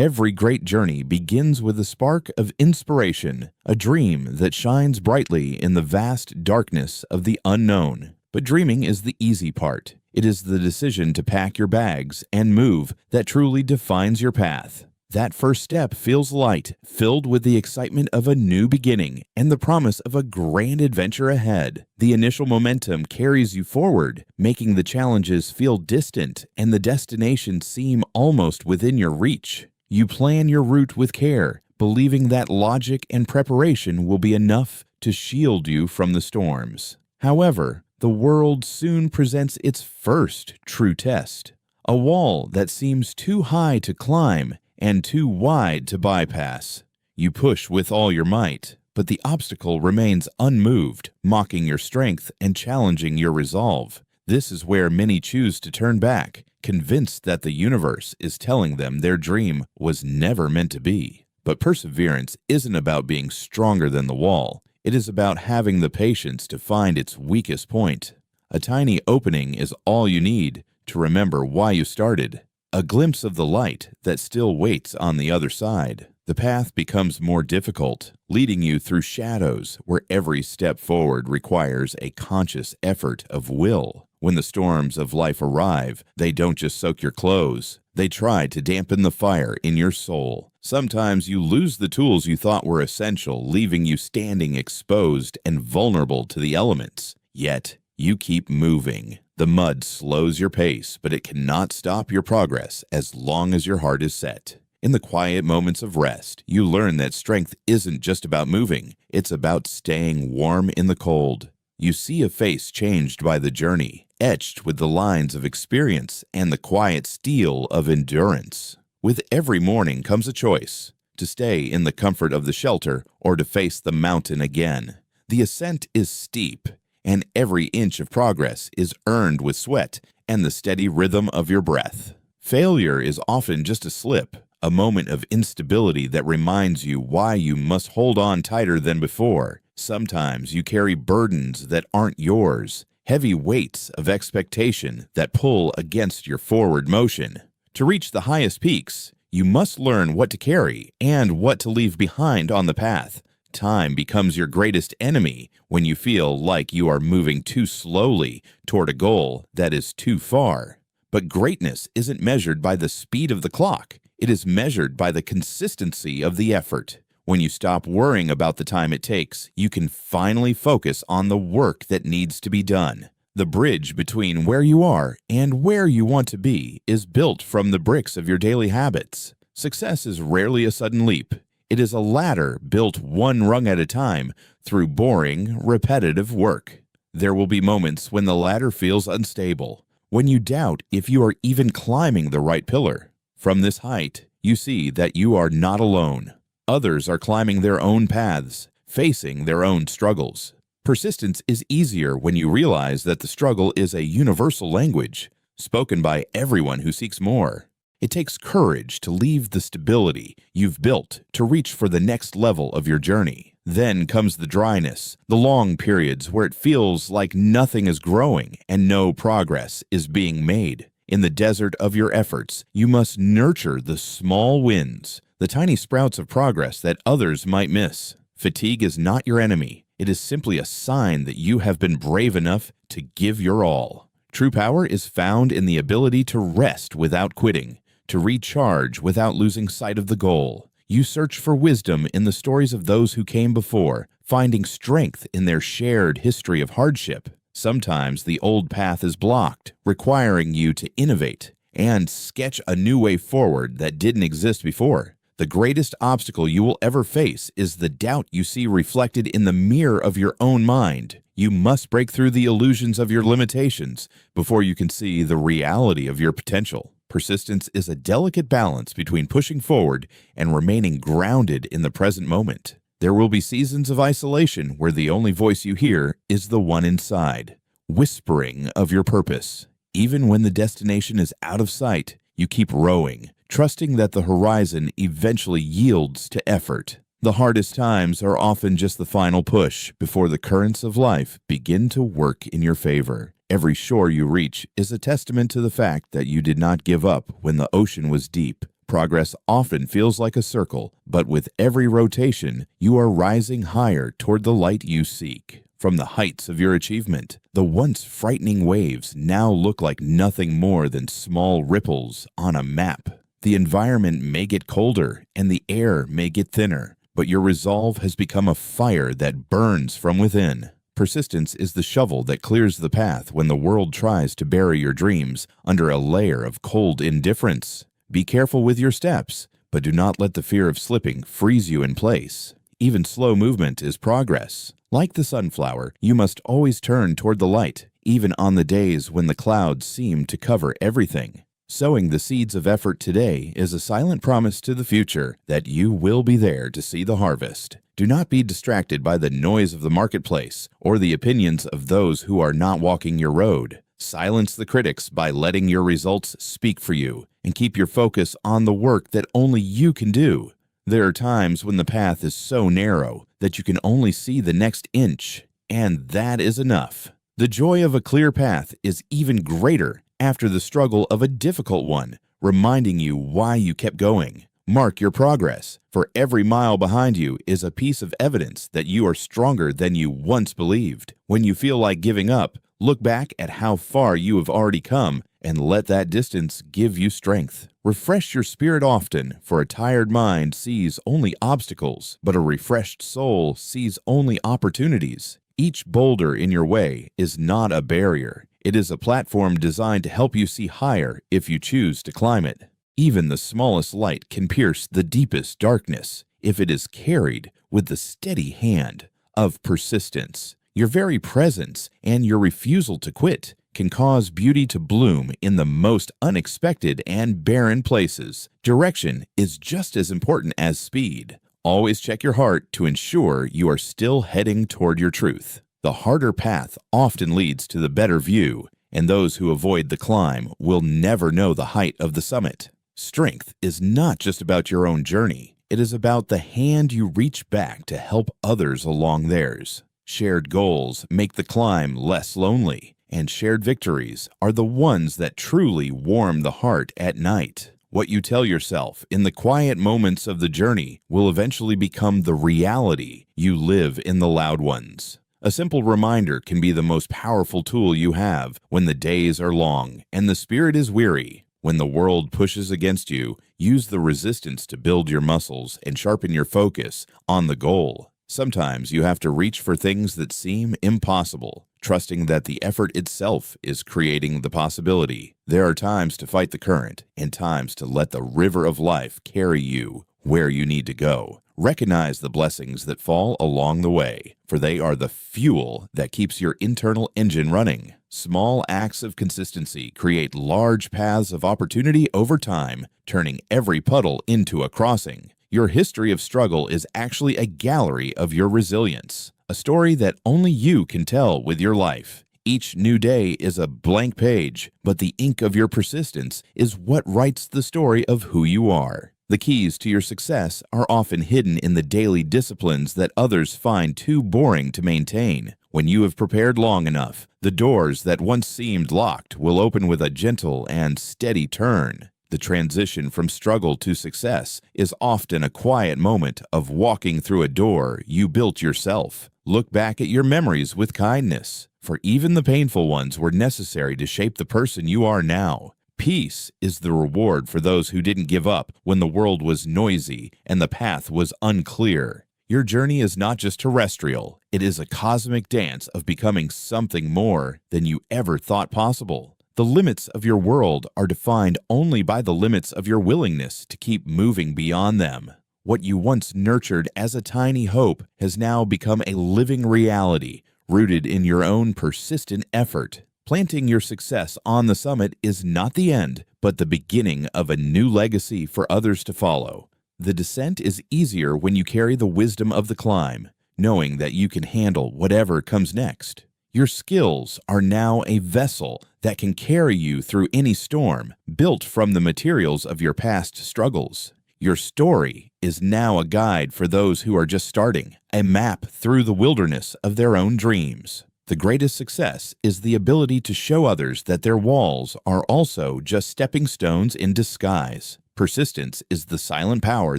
Every great journey begins with a spark of inspiration, a dream that shines brightly in the vast darkness of the unknown. But dreaming is the easy part. It is the decision to pack your bags and move that truly defines your path. That first step feels light, filled with the excitement of a new beginning and the promise of a grand adventure ahead. The initial momentum carries you forward, making the challenges feel distant and the destination seem almost within your reach. You plan your route with care, believing that logic and preparation will be enough to shield you from the storms. However, the world soon presents its first true test, a wall that seems too high to climb and too wide to bypass. You push with all your might, but the obstacle remains unmoved, mocking your strength and challenging your resolve. This is where many choose to turn back, convinced that the universe is telling them their dream was never meant to be. But perseverance isn't about being stronger than the wall. It is about having the patience to find its weakest point. A tiny opening is all you need to remember why you started. A glimpse of the light that still waits on the other side. The path becomes more difficult, leading you through shadows where every step forward requires a conscious effort of will. When the storms of life arrive, they don't just soak your clothes. They try to dampen the fire in your soul. Sometimes you lose the tools you thought were essential, leaving you standing exposed and vulnerable to the elements. Yet, you keep moving. The mud slows your pace, but it cannot stop your progress as long as your heart is set. In the quiet moments of rest, you learn that strength isn't just about moving. It's about staying warm in the cold. You see a face changed by the journey, etched with the lines of experience and the quiet steel of endurance. With every morning comes a choice, to stay in the comfort of the shelter or to face the mountain again. The ascent is steep, and every inch of progress is earned with sweat and the steady rhythm of your breath. Failure is often just a slip, a moment of instability that reminds you why you must hold on tighter than before. Sometimes you carry burdens that aren't yours, heavy weights of expectation that pull against your forward motion. To reach the highest peaks, you must learn what to carry and what to leave behind on the path. Time becomes your greatest enemy when you feel like you are moving too slowly toward a goal that is too far. But greatness isn't measured by the speed of the clock. It is measured by the consistency of the effort. When you stop worrying about the time it takes, you can finally focus on the work that needs to be done. The bridge between where you are and where you want to be is built from the bricks of your daily habits. Success is rarely a sudden leap. It is a ladder built one rung at a time through boring, repetitive work. There will be moments when the ladder feels unstable, when you doubt if you are even climbing the right pillar. From this height, you see that you are not alone. Others are climbing their own paths, facing their own struggles. Persistence is easier when you realize that the struggle is a universal language, spoken by everyone who seeks more. It takes courage to leave the stability you've built to reach for the next level of your journey. Then comes the dryness, the long periods where it feels like nothing is growing and no progress is being made. In the desert of your efforts, you must nurture the small wins, the tiny sprouts of progress that others might miss. Fatigue is not your enemy. It is simply a sign that you have been brave enough to give your all. True power is found in the ability to rest without quitting, to recharge without losing sight of the goal. You search for wisdom in the stories of those who came before, finding strength in their shared history of hardship. Sometimes the old path is blocked, requiring you to innovate and sketch a new way forward that didn't exist before. The greatest obstacle you will ever face is the doubt you see reflected in the mirror of your own mind. You must break through the illusions of your limitations before you can see the reality of your potential. Persistence is a delicate balance between pushing forward and remaining grounded in the present moment. There will be seasons of isolation where the only voice you hear is the one inside, whispering of your purpose. Even when the destination is out of sight, you keep rowing, trusting that the horizon eventually yields to effort. The hardest times are often just the final push before the currents of life begin to work in your favor. Every shore you reach is a testament to the fact that you did not give up when the ocean was deep. Progress often feels like a circle, but with every rotation, you are rising higher toward the light you seek. From the heights of your achievement, the once frightening waves now look like nothing more than small ripples on a map. The environment may get colder and the air may get thinner, but your resolve has become a fire that burns from within. Persistence is the shovel that clears the path when the world tries to bury your dreams under a layer of cold indifference. Be careful with your steps, but do not let the fear of slipping freeze you in place. Even slow movement is progress. Like the sunflower, you must always turn toward the light, even on the days when the clouds seem to cover everything. Sowing the seeds of effort today is a silent promise to the future that you will be there to see the harvest. Do not be distracted by the noise of the marketplace or the opinions of those who are not walking your road. Silence the critics by letting your results speak for you, and keep your focus on the work that only you can do. There are times when the path is so narrow that you can only see the next inch, and that is enough. The joy of a clear path is even greater after the struggle of a difficult one, reminding you why you kept going. Mark your progress, for every mile behind you is a piece of evidence that you are stronger than you once believed. When you feel like giving up, look back at how far you have already come and let that distance give you strength. Refresh your spirit often, for a tired mind sees only obstacles, but a refreshed soul sees only opportunities. Each boulder in your way is not a barrier. It is a platform designed to help you see higher if you choose to climb it. Even the smallest light can pierce the deepest darkness if it is carried with the steady hand of persistence. Your very presence and your refusal to quit can cause beauty to bloom in the most unexpected and barren places. Direction is just as important as speed. Always check your heart to ensure you are still heading toward your truth. The harder path often leads to the better view, and those who avoid the climb will never know the height of the summit. Strength is not just about your own journey. It is about the hand you reach back to help others along theirs. Shared goals make the climb less lonely, and shared victories are the ones that truly warm the heart at night. What you tell yourself in the quiet moments of the journey will eventually become the reality you live in the loud ones. A simple reminder can be the most powerful tool you have when the days are long and the spirit is weary. When the world pushes against you, use the resistance to build your muscles and sharpen your focus on the goal. Sometimes you have to reach for things that seem impossible, trusting that the effort itself is creating the possibility. There are times to fight the current and times to let the river of life carry you where you need to go. Recognize the blessings that fall along the way, for they are the fuel that keeps your internal engine running. Small acts of consistency create large paths of opportunity over time, turning every puddle into a crossing. Your history of struggle is actually a gallery of your resilience, a story that only you can tell with your life. Each new day is a blank page, but the ink of your persistence is what writes the story of who you are. The keys to your success are often hidden in the daily disciplines that others find too boring to maintain. When you have prepared long enough, the doors that once seemed locked will open with a gentle and steady turn. The transition from struggle to success is often a quiet moment of walking through a door you built yourself. Look back at your memories with kindness, for even the painful ones were necessary to shape the person you are now. Peace is the reward for those who didn't give up when the world was noisy and the path was unclear. Your journey is not just terrestrial, it is a cosmic dance of becoming something more than you ever thought possible. The limits of your world are defined only by the limits of your willingness to keep moving beyond them. What you once nurtured as a tiny hope has now become a living reality, rooted in your own persistent effort. Planting your success on the summit is not the end, but the beginning of a new legacy for others to follow. The descent is easier when you carry the wisdom of the climb, knowing that you can handle whatever comes next. Your skills are now a vessel that can carry you through any storm, built from the materials of your past struggles. Your story is now a guide for those who are just starting, a map through the wilderness of their own dreams. The greatest success is the ability to show others that their walls are also just stepping stones in disguise. Persistence is the silent power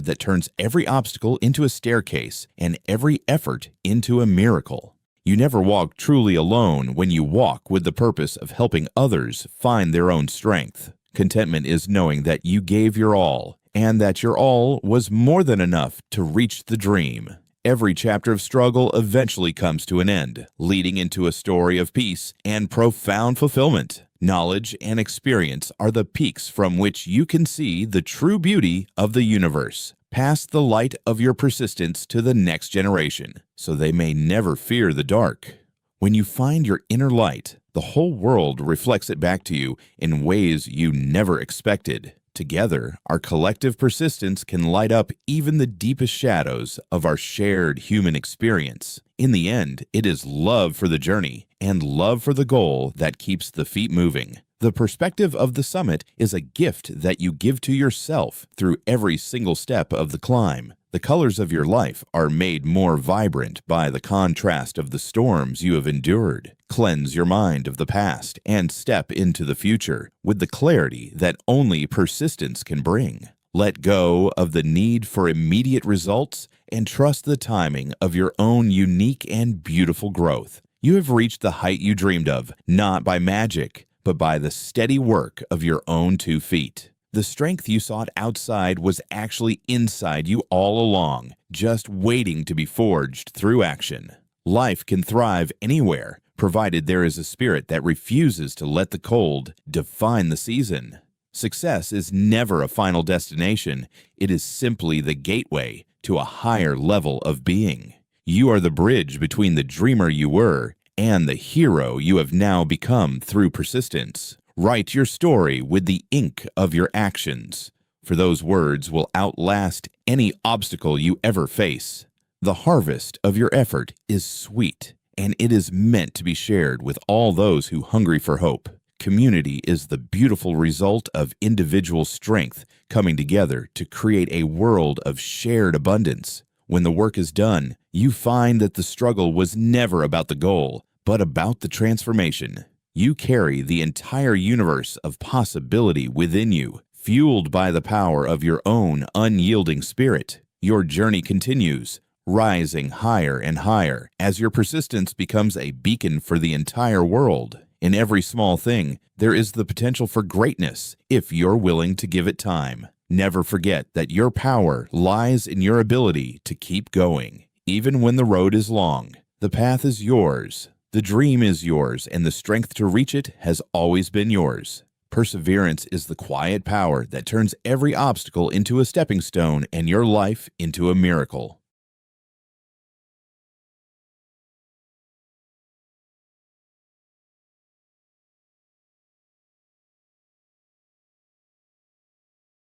that turns every obstacle into a staircase and every effort into a miracle. You never walk truly alone when you walk with the purpose of helping others find their own strength. Contentment is knowing that you gave your all, and that your all was more than enough to reach the dream. Every chapter of struggle eventually comes to an end, leading into a story of peace and profound fulfillment. Knowledge and experience are the peaks from which you can see the true beauty of the universe. Pass the light of your persistence to the next generation, so they may never fear the dark. When you find your inner light, the whole world reflects it back to you in ways you never expected. Together, our collective persistence can light up even the deepest shadows of our shared human experience. In the end, it is love for the journey and love for the goal that keeps the feet moving. The perspective of the summit is a gift that you give to yourself through every single step of the climb. The colors of your life are made more vibrant by the contrast of the storms you have endured. Cleanse your mind of the past and step into the future with the clarity that only persistence can bring. Let go of the need for immediate results and trust the timing of your own unique and beautiful growth. You have reached the height you dreamed of, not by magic, but by the steady work of your own 2 feet. The strength you sought outside was actually inside you all along, just waiting to be forged through action. Life can thrive anywhere, provided there is a spirit that refuses to let the cold define the season. Success is never a final destination. It is simply the gateway to a higher level of being. You are the bridge between the dreamer you were and the hero you have now become through persistence. Write your story with the ink of your actions, for those words will outlast any obstacle you ever face. The harvest of your effort is sweet, and it is meant to be shared with all those who hungry for hope. Community is the beautiful result of individual strength coming together to create a world of shared abundance. When the work is done, you find that the struggle was never about the goal, but about the transformation. You carry the entire universe of possibility within you, fueled by the power of your own unyielding spirit. Your journey continues, rising higher and higher as your persistence becomes a beacon for the entire world. In every small thing, there is the potential for greatness if you're willing to give it time. Never forget that your power lies in your ability to keep going, even when the road is long. The path is yours. The dream is yours, and the strength to reach it has always been yours. Perseverance is the quiet power that turns every obstacle into a stepping stone and your life into a miracle.